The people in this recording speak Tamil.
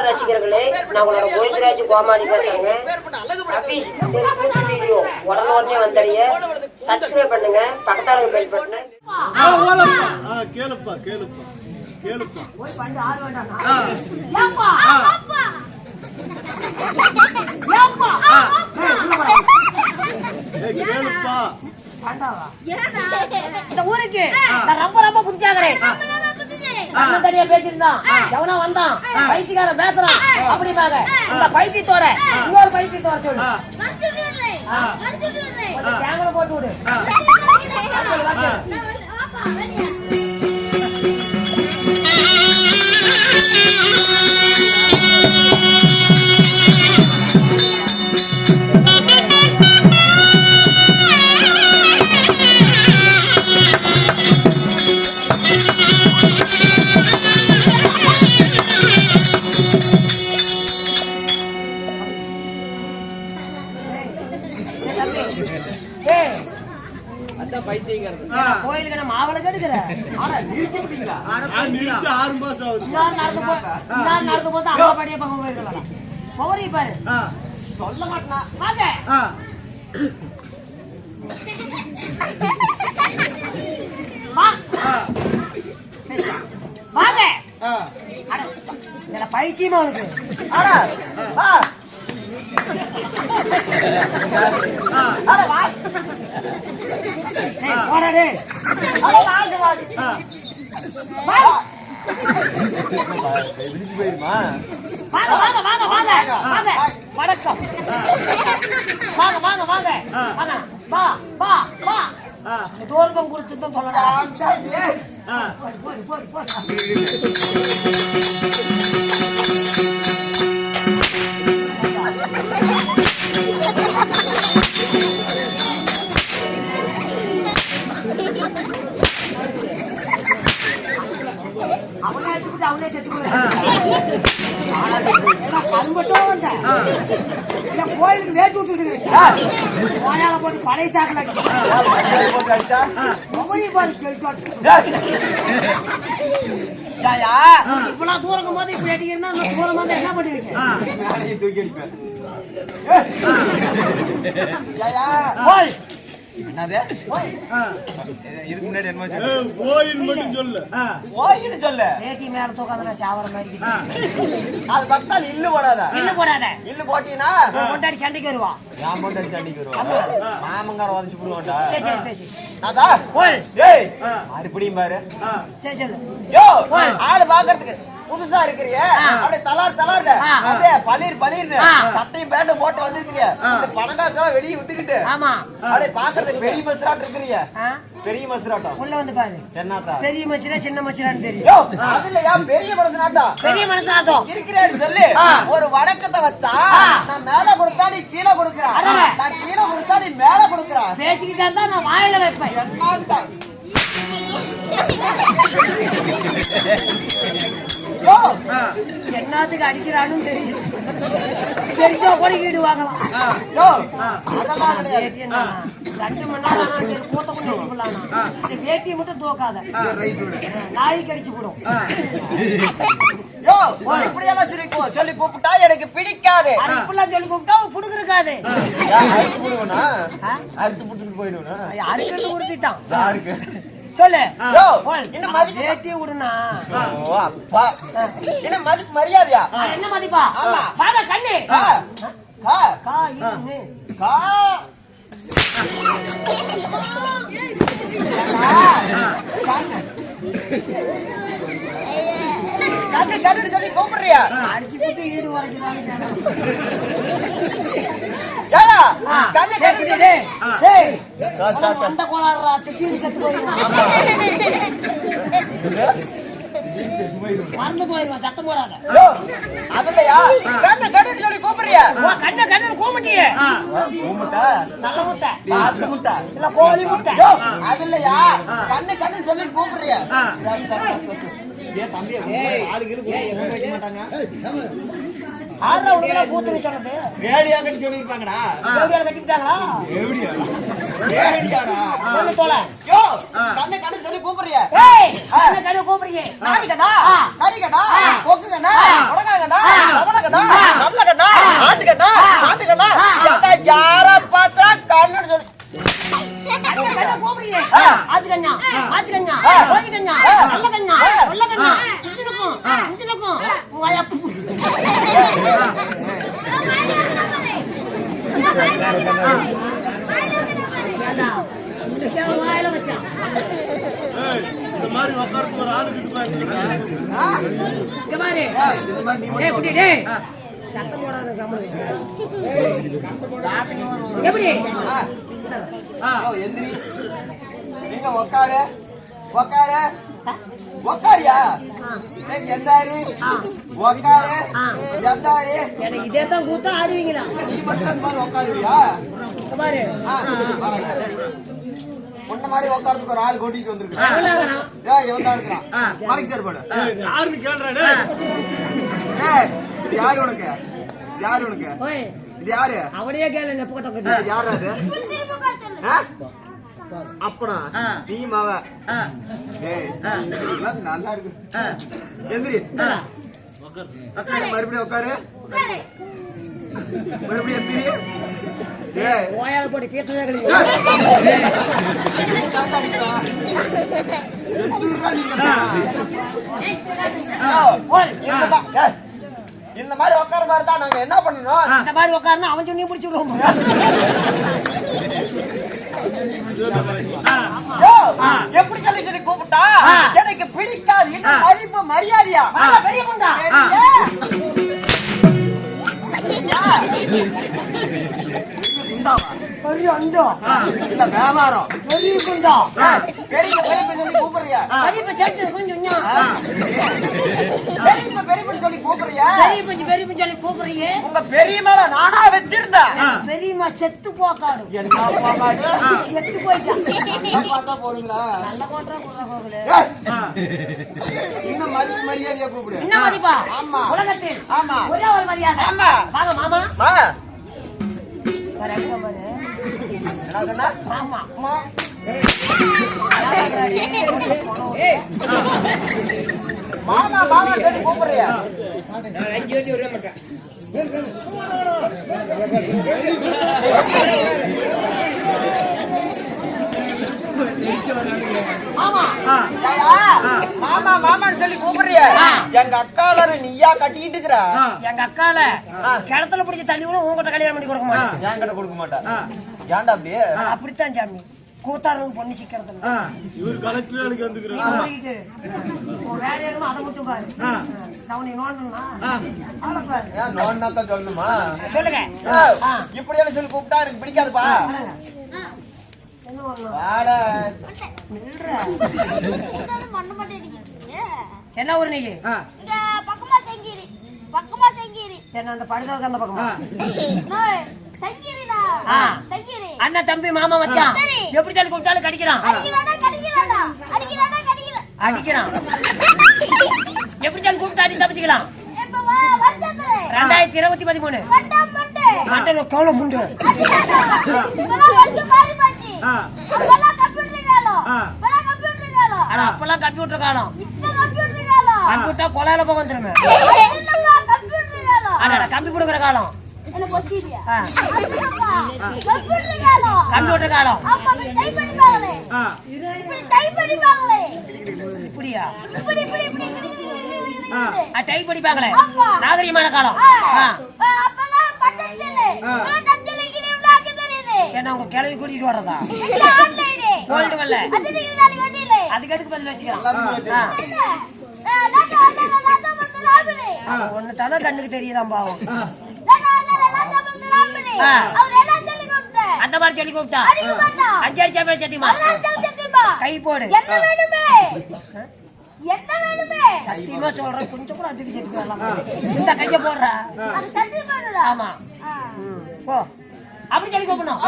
ரசிகர்களே, நான் உங்களோட கோவிந்தராஜ் கோமாளி பேசுறேங்க. அபீஸ் தெருக்கூத்து வீடியோ உடனே வந்தடைய சப்ஸ்கிரைப் பண்ணுங்க, பக்கத்தால பெல் பட்டனை கேளுப்பா கேளுப்பா கேளுப்பா போய் பண்ணி ஆறு வேண்டாம். கேளுப்பா இந்த ஊருக்கு நான் ரொம்ப ரொம்ப புதுச்சாகிறேன். தனியா பேசிருந்தான், எவனா வந்தான், பைத்தியக்காரன் பேசுறான் அப்படிப்பாங்க. இந்த பைத்தியத்தோட இன்னொரு பைத்தியத்தோட சொல்லு, கேமரா போட்டு விடு. கோயிலுக்கு நம்ம ஆவலை கெடுக்கிற 6 மாசம் ஆகுது. நடந்து போது அம்மா பாடிய பக்கம் போயிருக்கலாம். சௌரி பாரு சொல்ல மாட்டான். வாங்க வாங்க பைத்தியமா உனக்கு வணக்கம். வாங்க வாங்க வாங்க வா வா வா. தோர்க்கம் கொடுத்து சொல்லலாம். அவனே செத்து கரும்பட்டும் வந்த கோயிலுக்கு வேட்டு விட்டுட்டு கோயால போட்டு பழைய சாக்கில் இப்பெல்லாம் தூரம் போது இப்படி அடிக்கிறா தூரம் வந்து என்ன பண்ணுவீங்க? தூக்கி அடிப்பேன். இதுக்கு முன்னாடி என்ன சொல்லு வேட்டி மேல தூக்காத சாவர மாதிரி அது பக்தால் இல்லு போடாத. இல்லு போட்டீங்கன்னா கொண்டாடி சண்டைக்கு வருவான். நான் கொண்டாடி சண்டைக்கு வருவான். மாமங்கார உதச்சு போடுவான்டா. மறுபடியும் பாரு. ஆளு பாக்குறதுக்கு புதுசா இருக்கிறிய அப்படியே தலார் அப்படியே பன்னீர் சட்டையும் பேண்ட போட்டு வந்திருக்கிறிய பணங்காசெல்லாம் வெளியே விட்டுக்கிட்டு அப்படியே பாக்குறதுக்கு பெரிய மசுராட்டம் இருக்கிறிய. பெரிய மசுராட்டம் உள்ள வந்து பாரு. என்னத்தா பெரிய மச்சுரா சின்ன மச்சுரான்னு தெரியும். அதுலயா பெரிய மனசுனாட்டம் பெரிய மனசாட்டம் இருக்கிறேன்னு சொல்லி ஒரு வடக்கத்தை வச்சா நான் மேல கொடுத்தா நீ கீழே கொடுக்குறா, நான் கீழே கொடுத்தா நீ மேல கொடுக்குறா. பேசிக்கிட்டா தான் நான் வாயில வைப்பேன். என்னத்தான் என்னத்துக்கு அடிக்கிறான்னு தெரியும். தெரிஞ்சா கூட வீடு வாங்கலாம். 2 மணி நேரம் கூத்த கொண்டு வேட்டியை மட்டும் தோக்காத, நாய் கடிச்சு போடும். சொல்லி கூப்பிட்டா எனக்கு பிடிக்காது. இப்பெல்லாம் சொல்லி கூப்பிட்டா புடுக்கிருக்காது. அறுத்து புட்டு போயிடுவேன். அறுக்கிறது உறுதித்தான். சொல்லு வேட்டியை விடுனா என்ன மதிப்பு மரியாதையா? என்ன மதிப்பா? கண்ணு கண்ணு சொல்லி கூப்பிடுறியா? அடிச்சு போட்டு ஈடு வரைக்கிறாங்க. அந்த கோளாறு திடீர்னு செத்து போயிருவான். மறந்து போயிருவான். சத்தம் போடாத. அதுலயா கண்ணு சொல்லி கூப்பிடுறியா? கண்ணு கூப்பிட்டியே. நல்ல முட்டை பாத்து முட்டை இல்ல கோழி முட்டை. அதுலயா கண்ணு சொல்லி கூப்பிடுறியா? தம்பி ஆளுக்கு வைக்க மாட்டாங்க. ரேடியா கட்டி சொல்லிருப்பாங்கடா. கட்டிட்டாங்களா? சொல்லி கூப்பிடுறிய கூப்பிடுறீங்க. நாரிக்கடா, கொக்குங்கடா, உடகாங்கடா, ஏண்டா, உனக்கே வாயில வச்சான். ஏய், இந்த மாதிரி உட்கார்ந்து ஒரு ஆளு கிட்ட இங்க பாரு. இந்த மாதிரி நீ டேய், குட்டி, டேய். சத்தம் போடாத, கம்முனு. எப்படி? எந்திரி நீங்க உக்காரு உக்காரு உக்காரியா எந்தாரு உக்காரு எந்தாரு எனக்கு இதே தான் கூத்தா ஆடுவீங்களா? நீ மட்டும் அந்த மாதிரி உக்காருவியா இங்க பாரு. உன்ன மாதிரி உட்காரத்துக்கு ஒரு ஆள் கொட்டிட்டு வந்திருக்கு எவ்வளவுதான்? இவன் தான் இருக்கிறான் மலைக்கு சார்பாடு யாருன்னு கேள்றா டேய். இது யாரு உனக்கு யாரு உனக்கு ஓய், இது யாரு அவனையே கேளு, நெப்பு கட்ட குத்தி. யாரு அது அப்பனா நீ மாவ நல்லா இருக்கு எந்திரி உக்காரு மறுபடியும் உட்காரு மறுபடியும் எந்திரி ஓயால போட்டு கீர்த்தனை கழிவு. இந்த மாதிரி உட்கார மாதிரி தான் நாங்க என்ன பண்ணணும் இந்த மாதிரி உட்காருன்னா அவன் சொல்லி பிடிச்சி விடுவோம். எப்படி சொல்லி கூப்பிட்டா எனக்கு பிடிக்காது என்ன மதிப்பு மரியாதையா பெரிய முண்டா. பெரிய அண்டா. இல்ல வியாபாரம் பெரிய குண்டா. பெரிய பெரிய சொல்லி கூப்பிடுறியா மதிப்பு சேர்த்து கொஞ்சம் பெரிய சொல்லி கூப்பிடுறியா பெரிய சொல்லி கூப்பிடுறீங்க. உங்க பெரிய மேல நானா வச்சிருந்தேன் பெரியம்மா செத்து போக்காடு. என்ன போகாது செத்து போயிட்டான். பார்த்தா போடுங்களா நல்ல கோட்டா குள்ள கோகுல. இன்னும் மதிப்பு மரியாதையா கூப்பிடு என்ன மதிப்பா? ஆமா. உலகத்தில் ஆமா. ஒரே ஒரு மரியாதை. ஆமா. வாங்க மாமா. என்ன சொன்ன மாமா. மாமா மாமா சொல்லி கூப்பிடுறியா மாமா. மாமா மாமான்னு சொல்லி கூப்பிடுறியா எங்க அக்கால நீயா கட்டிட்டு இருக்கிற எங்க அக்கால கிணத்துல பிடிச்ச தண்ணி கூட உங்ககிட்ட கல்யாணம் பண்ணி கொடுக்க மாட்டேன். என் கிட்ட கொடுக்க மாட்டா ஏன்டா அப்படியே அப்படித்தான் சாமி. கூத்தாரனுக்கு பொண்ணு சிக்கிறது இவர் கலெக்டர் வேலைக்கு வந்துக்கிறாரு. வேலையா அதை மட்டும் பாரு. நான் நீ நோண்டா பாரு. ஏன் நோண்டாத்தான் சொல்லணுமா சொல்லுங்க. இப்படி எல்லாம் சொல்லி கூப்பிட்டா எனக்கு பிடிக்காதுப்பா என்ன வரணும்? வாடா நில்றா. என்ன ஊர் நீ? என்ன அந்த படுதலுக்கு அந்த பக்கமா? அண்ணன் தம்பி மாமா மச்சான் எப்படி சொல்லி கூப்பிட்டாலும் கடிக்கிறான். அடிக்கிறான். எப்படி சொல்லி கூப்பிட்டு அடி தப்பிச்சுக்கலாம். 2013 மண்டல கோலம் உண்டு. ஆனா அப்பெல்லாம் கம்ப்யூட்டர் காலம். கம்ப்யூட்டர் கொலையில போக வந்துருமே. ஆனா கம்பி கொடுக்குற காலம். கம்ப்யூட்டர் காலம். இப்படியா டைப் படிப்பாங்களே நாகரிகமான காலம். என்ன உங்க கிளவி கூட்டிட்டு வர்றதா? கோல்டு வரல அதுக்கு எதுக்கு பதில் வச்சுக்கலாம். ஒண்ணு தானே கண்ணுக்கு தெரியலாம் பாவம். அந்த மாதிரி சொல்லி கூப்பிட்டா அஞ்சடி சாப்பிட சத்தியமா கை போடு. சத்தியமா சொல்றேன் கொஞ்சம் கூட அதிக சேர்த்து இந்த கைய போடுற. ஆமா போ அப்படி சொல்லி கூப்பிடணும்.